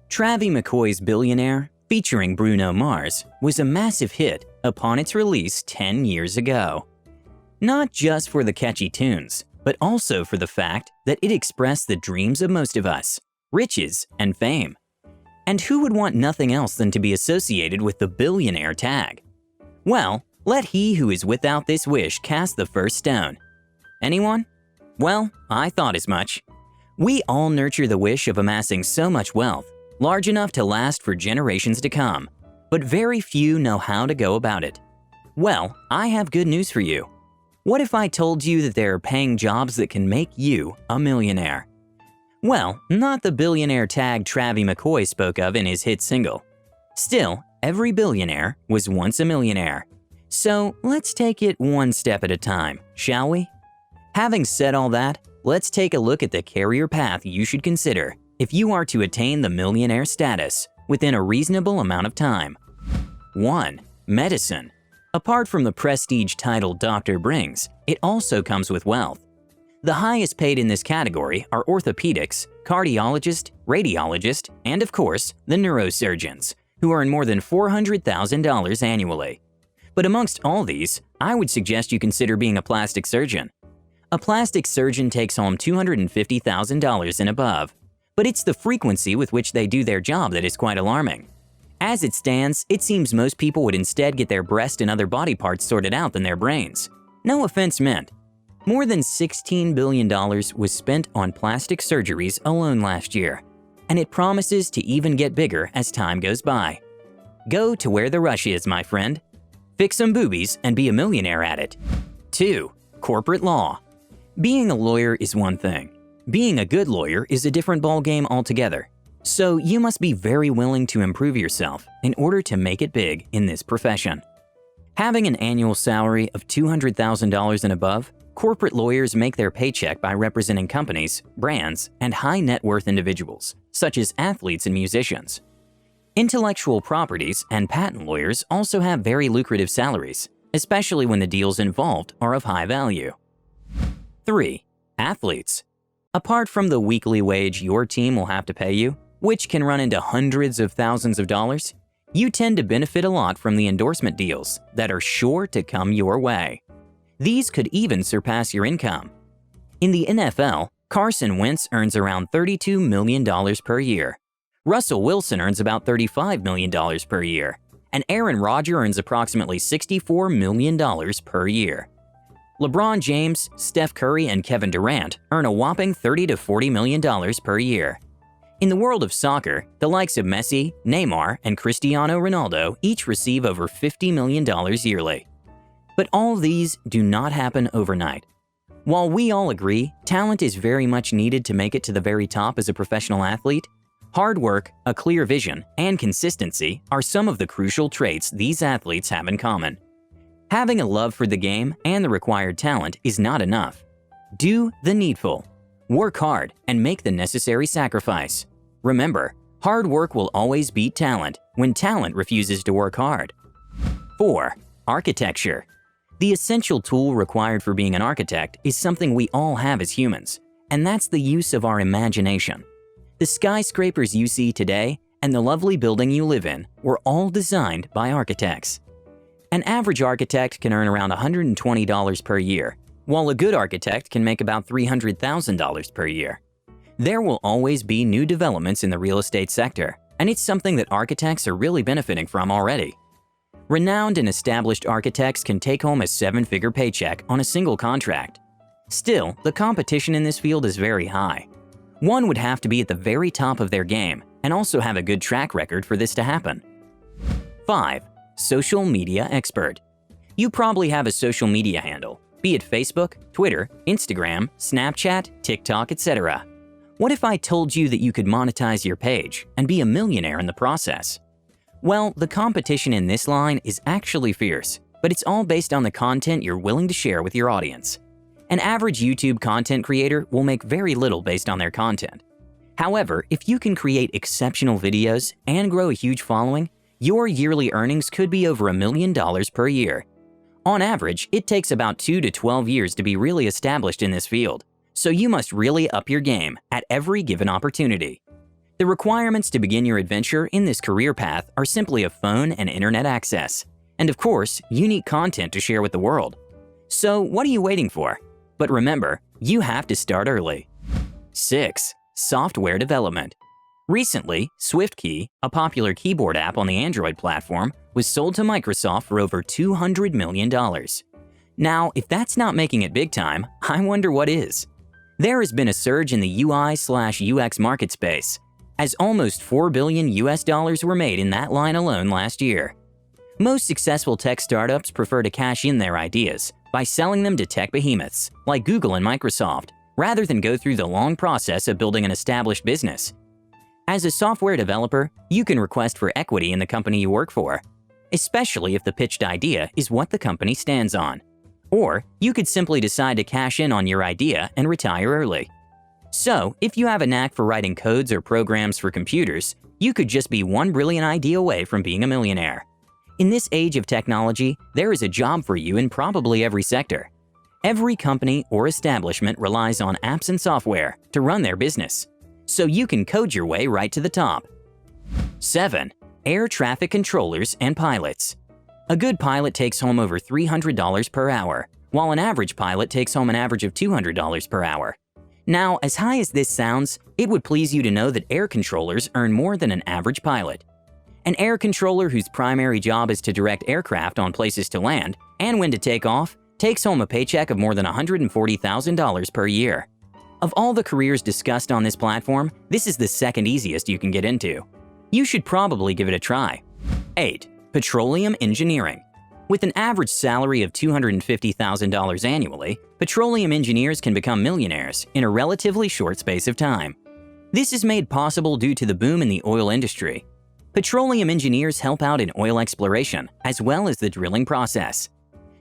Travie McCoy's Billionaire, featuring Bruno Mars, was a massive hit upon its release 10 years ago. Not just for the catchy tunes, but also for the fact that it expressed the dreams of most of us, riches and fame. And who would want nothing else than to be associated with the billionaire tag? Well, let he who is without this wish cast the first stone. Anyone? Well, I thought as much. We all nurture the wish of amassing so much wealth, large enough to last for generations to come, but very few know how to go about it. Well, I have good news for you. What if I told you that there are paying jobs that can make you a millionaire? Well, not the billionaire tag Travie McCoy spoke of in his hit single. Still, every billionaire was once a millionaire. So let's take it one step at a time, shall we? Having said all that, let's take a look at the career path you should consider if you are to attain the millionaire status within a reasonable amount of time. 1. Medicine. Apart from the prestige title doctor brings, it also comes with wealth. The highest paid in this category are orthopedics, cardiologist, radiologist, and of course, the neurosurgeons, who earn more than $400,000 annually. But amongst all these, I would suggest you consider being a plastic surgeon. A plastic surgeon takes home $250,000 and above, but it's the frequency with which they do their job that is quite alarming. As it stands, it seems most people would instead get their breast and other body parts sorted out than their brains. No offense meant. More than $16 billion was spent on plastic surgeries alone last year, and it promises to even get bigger as time goes by. Go to where the rush is, my friend. Fix some boobies and be a millionaire at it. 2. Corporate law. Being a lawyer is one thing. Being a good lawyer is a different ballgame altogether. So you must be very willing to improve yourself in order to make it big in this profession. Having an annual salary of $200,000 and above, corporate lawyers make their paycheck by representing companies, brands, and high net worth individuals, such as athletes and musicians. Intellectual properties and patent lawyers also have very lucrative salaries, especially when the deals involved are of high value. 3. Athletes. Apart from the weekly wage your team will have to pay you, which can run into hundreds of thousands of dollars, you tend to benefit a lot from the endorsement deals that are sure to come your way. These could even surpass your income. In the NFL, Carson Wentz earns around $32 million per year. Russell Wilson earns about $35 million per year, and Aaron Rodgers earns approximately $64 million per year. LeBron James, Steph Curry, and Kevin Durant earn a whopping $30 to $40 million per year. In the world of soccer, the likes of Messi, Neymar, and Cristiano Ronaldo each receive over $50 million yearly. But all these do not happen overnight. While we all agree talent is very much needed to make it to the very top as a professional athlete, hard work, a clear vision, and consistency are some of the crucial traits these athletes have in common. Having a love for the game and the required talent is not enough. Do the needful. Work hard and make the necessary sacrifice. Remember, hard work will always beat talent when talent refuses to work hard. 4. Architecture. The essential tool required for being an architect is something we all have as humans, and that's the use of our imagination. The skyscrapers you see today and the lovely building you live in were all designed by architects. An average architect can earn around $120 per year, while a good architect can make about $300,000 per year. There will always be new developments in the real estate sector, and it's something that architects are really benefiting from already. Renowned and established architects can take home a seven-figure paycheck on a single contract. Still, the competition in this field is very high. One would have to be at the very top of their game and also have a good track record for this to happen. 5. Social media expert. You probably have a social media handle, be it Facebook, Twitter, Instagram, Snapchat, TikTok, etc. What if I told you that you could monetize your page and be a millionaire in the process? Well, the competition in this line is actually fierce, but it's all based on the content you're willing to share with your audience. An average YouTube content creator will make very little based on their content. However, if you can create exceptional videos and grow a huge following, your yearly earnings could be over $1 million per year. On average, it takes about 2 to 12 years to be really established in this field, so you must really up your game at every given opportunity. The requirements to begin your adventure in this career path are simply a phone and internet access, and of course, unique content to share with the world. So what are you waiting for? But remember, you have to start early. 6. Software development. Recently, SwiftKey, a popular keyboard app on the Android platform, was sold to Microsoft for over $200 million. Now, if that's not making it big time, I wonder what is. There has been a surge in the UI/UX market space, as almost $4 billion were made in that line alone last year. Most successful tech startups prefer to cash in their ideas by selling them to tech behemoths like Google and Microsoft, rather than go through the long process of building an established business. As a software developer, you can request for equity in the company you work for, especially if the pitched idea is what the company stands on. Or you could simply decide to cash in on your idea and retire early. So, if you have a knack for writing codes or programs for computers, you could just be one brilliant idea away from being a millionaire. In this age of technology, there is a job for you in probably every sector. Every company or establishment relies on apps and software to run their business, so you can code your way right to the top. 7. Air traffic controllers and pilots. A good pilot takes home over $300 per hour, while an average pilot takes home an average of $200 per hour. Now, as high as this sounds, it would please you to know that air controllers earn more than an average pilot. An air controller whose primary job is to direct aircraft on places to land and when to take off takes home a paycheck of more than $140,000 per year. Of all the careers discussed on this platform, this is the second easiest you can get into. You should probably give it a try. 8. Petroleum Engineering. With an average salary of $250,000 annually, petroleum engineers can become millionaires in a relatively short space of time. This is made possible due to the boom in the oil industry. Petroleum engineers help out in oil exploration as well as the drilling process.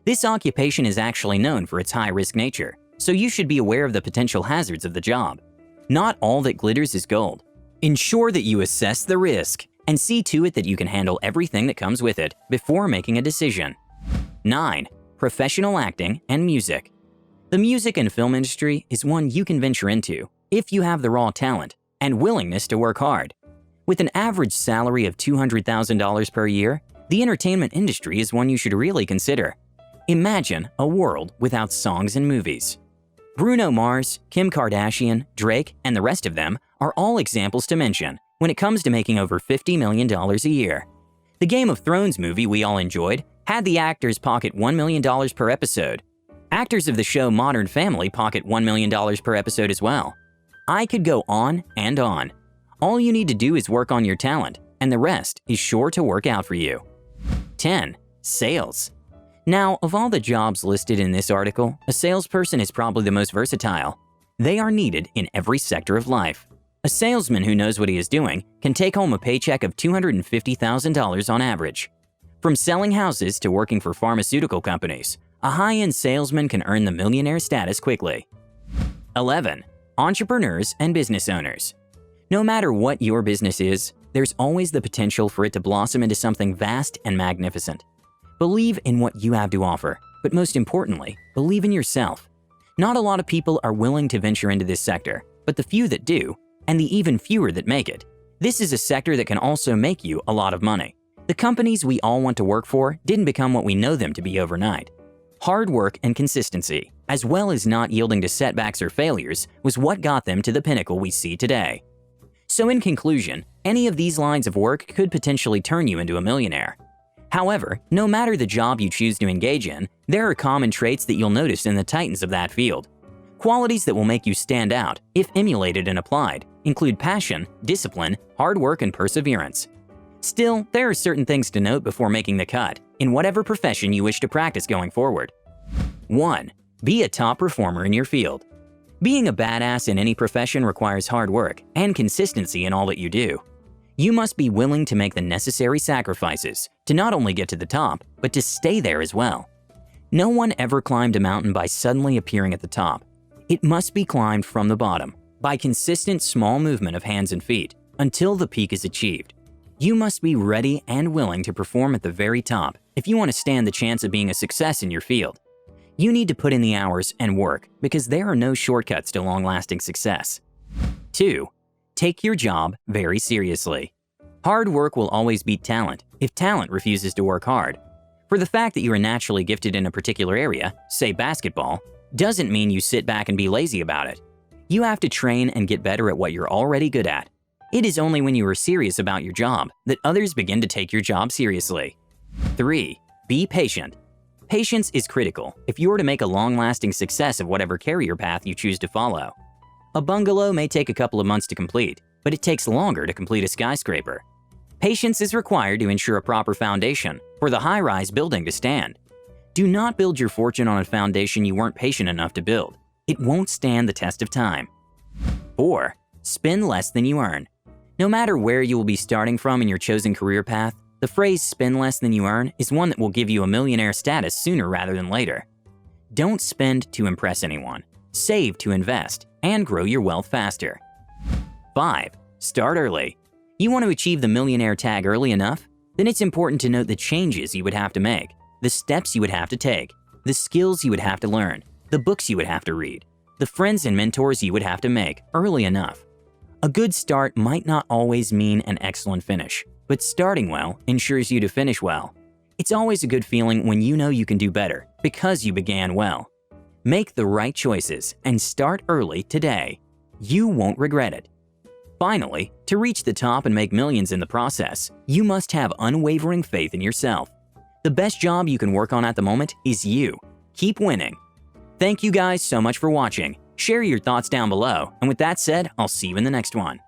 This occupation is actually known for its high-risk nature, so you should be aware of the potential hazards of the job. Not all that glitters is gold. Ensure that you assess the risk and see to it that you can handle everything that comes with it before making a decision. 9. Professional acting and music. The music and film industry is one you can venture into if you have the raw talent and willingness to work hard. With an average salary of $200,000 per year, the entertainment industry is one you should really consider. Imagine a world without songs and movies. Bruno Mars, Kim Kardashian, Drake, and the rest of them are all examples to mention when it comes to making over $50 million a year. The Game of Thrones movie we all enjoyed had the actors pocket $1 million per episode. Actors of the show Modern Family pocket $1 million per episode as well. I could go on and on. All you need to do is work on your talent, and the rest is sure to work out for you. 10. Sales. Now, of all the jobs listed in this article, a salesperson is probably the most versatile. They are needed in every sector of life. A salesman who knows what he is doing can take home a paycheck of $250,000 on average. From selling houses to working for pharmaceutical companies, a high-end salesman can earn the millionaire status quickly. 11. Entrepreneurs and business owners. No matter what your business is, there's always the potential for it to blossom into something vast and magnificent. Believe in what you have to offer, but most importantly, believe in yourself. Not a lot of people are willing to venture into this sector, but the few that do, and the even fewer that make it. This is a sector that can also make you a lot of money. The companies we all want to work for didn't become what we know them to be overnight. Hard work and consistency, as well as not yielding to setbacks or failures, was what got them to the pinnacle we see today. So in conclusion, any of these lines of work could potentially turn you into a millionaire. However, no matter the job you choose to engage in, there are common traits that you'll notice in the titans of that field. Qualities that will make you stand out, if emulated and applied, include passion, discipline, hard work, and perseverance. Still, there are certain things to note before making the cut, in whatever profession you wish to practice going forward. 1. Be a top performer in your field. Being a badass in any profession requires hard work and consistency in all that you do. You must be willing to make the necessary sacrifices to not only get to the top, but to stay there as well. No one ever climbed a mountain by suddenly appearing at the top. It must be climbed from the bottom, by consistent small movement of hands and feet, until the peak is achieved. You must be ready and willing to perform at the very top if you want to stand the chance of being a success in your field. You need to put in the hours and work because there are no shortcuts to long-lasting success. 2. Take your job very seriously. Hard work will always beat talent if talent refuses to work hard. For the fact that you are naturally gifted in a particular area, say basketball, doesn't mean you sit back and be lazy about it. You have to train and get better at what you're already good at. It is only when you are serious about your job that others begin to take your job seriously. 3. Be patient. Patience is critical if you are to make a long-lasting success of whatever career path you choose to follow. A bungalow may take a couple of months to complete, but it takes longer to complete a skyscraper. Patience is required to ensure a proper foundation for the high-rise building to stand. Do not build your fortune on a foundation you weren't patient enough to build. It won't stand the test of time. 4. Spend less than you earn. No matter where you will be starting from in your chosen career path, the phrase spend less than you earn is one that will give you a millionaire status sooner rather than later. Don't spend to impress anyone. Save to invest and grow your wealth faster. 5. Start early. You want to achieve the millionaire tag early enough? Then it's important to note the changes you would have to make, the steps you would have to take, the skills you would have to learn, the books you would have to read, the friends and mentors you would have to make early enough. A good start might not always mean an excellent finish, but starting well ensures you to finish well. It's always a good feeling when you know you can do better because you began well. Make the right choices and start early today. You won't regret it. Finally, to reach the top and make millions in the process, you must have unwavering faith in yourself. The best job you can work on at the moment is you. Keep winning. Thank you guys so much for watching. Share your thoughts down below, and with that said, I'll see you in the next one.